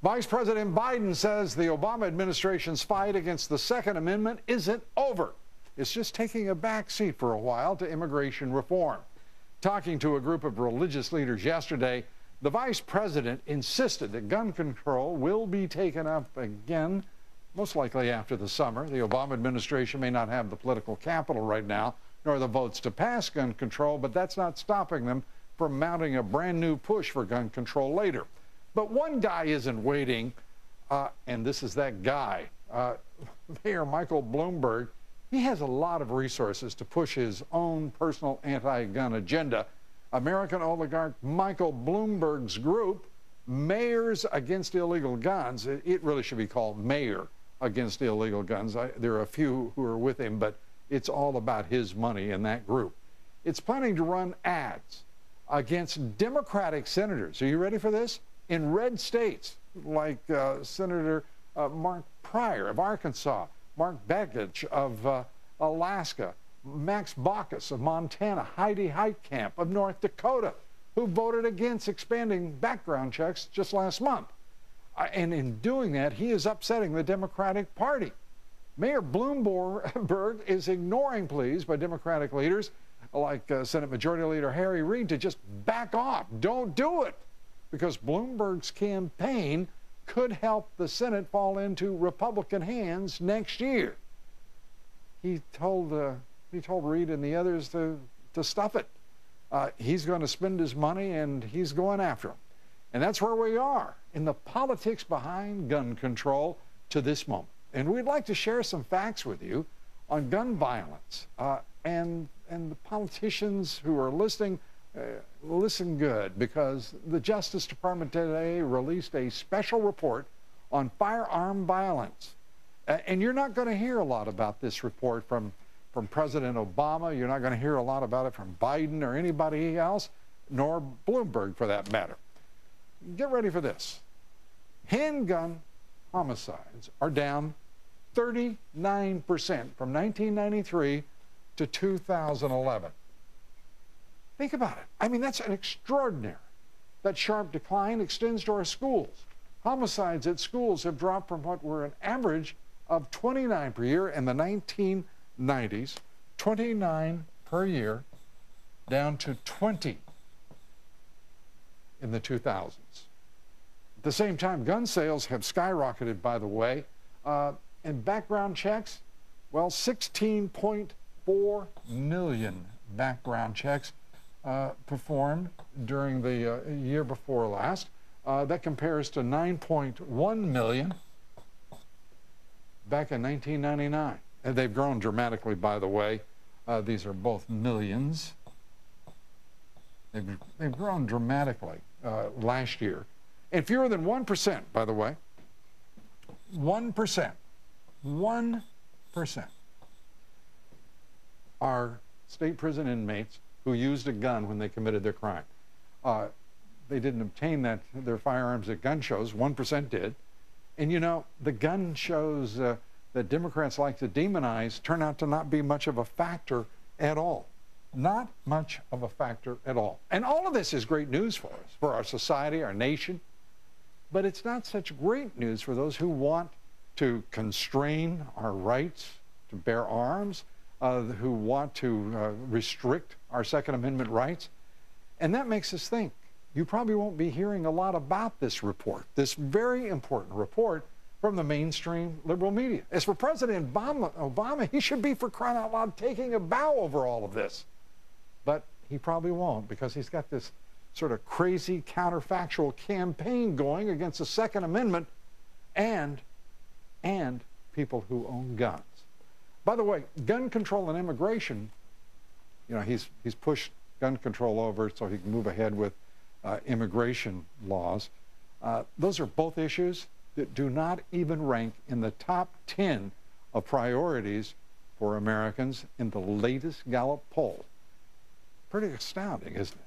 Vice President Biden says the Obama administration's fight against the Second Amendment isn't over. It's just taking a back seat for a while to immigration reform. Talking to a group of religious leaders yesterday, the vice president insisted that gun control will be taken up again, most likely after the summer. The Obama administration may not have the political capital right now, nor the votes to pass gun control, but that's not stopping them from mounting a brand new push for gun control later. But one guy isn't waiting, and this is that guy, Mayor Michael Bloomberg. He has a lot of resources to push his own personal anti-gun agenda. American oligarch Michael Bloomberg's group, Mayors Against Illegal Guns, it really should be called Mayor Against Illegal Guns. There are a few who are with him, but it's all about his money in that group. It's planning to run ads against Democratic senators. Are you ready for this? In red states like Senator Mark Pryor of Arkansas, Mark Begich of Alaska, Max Baucus of Montana, Heidi Heitkamp of North Dakota, who voted against expanding background checks just last month. And in doing that, he is upsetting the Democratic Party. Mayor Bloomberg is ignoring pleas by Democratic leaders like Senate Majority Leader Harry Reid to just back off. Don't do it, because Bloomberg's campaign could help the Senate fall into Republican hands next year. He told Reid and the others to stuff it. He's going to spend his money, and he's going after him. And that's where we are in the politics behind gun control to this moment. And we'd like to share some facts with you on gun violence. And the politicians who are listening, listen good, because the Justice Department today released a special report on firearm violence. And you're not going to hear a lot about this report from President Obama. You're not going to hear a lot about it from Biden or anybody else, nor Bloomberg for that matter. Get ready for this. Handgun homicides are down 39% from 1993 to 2011. Think about it. I mean, that's an extraordinary. That sharp decline extends to our schools. Homicides at schools have dropped from what were an average of 29 per year in the 1990s, 29 per year, down to 20 in the 2000s. At the same time, gun sales have skyrocketed, by the way. And background checks, well, 16.4 million background checks performed during the year before last. That compares to 9.1 million back in 1999. And they've grown dramatically, by the way. These are both millions. They've grown dramatically last year. And fewer than 1%, by the way. 1%. 1% are state prison inmates who used a gun when they committed their crime. They didn't obtain their firearms at gun shows. 1% did. And you know, the gun shows that Democrats like to demonize turn out to not be much of a factor at all. Not much of a factor at all. And all of this is great news for us, for our society, our nation. But it's not such great news for those who want to constrain our rights to bear arms, who want to restrict our Second Amendment rights. And that makes us think. You probably won't be hearing a lot about this report, this very important report from the mainstream liberal media. As for President Obama, he should be, for crying out loud, taking a bow over all of this. But he probably won't, because he's got this sort of crazy counterfactual campaign going against the Second Amendment and people who own guns. By the way, gun control and immigration, you know, he's pushed gun control over so he can move ahead with immigration laws. Those are both issues that do not even rank in the top 10 of priorities for Americans in the latest Gallup poll. Pretty astounding, isn't it?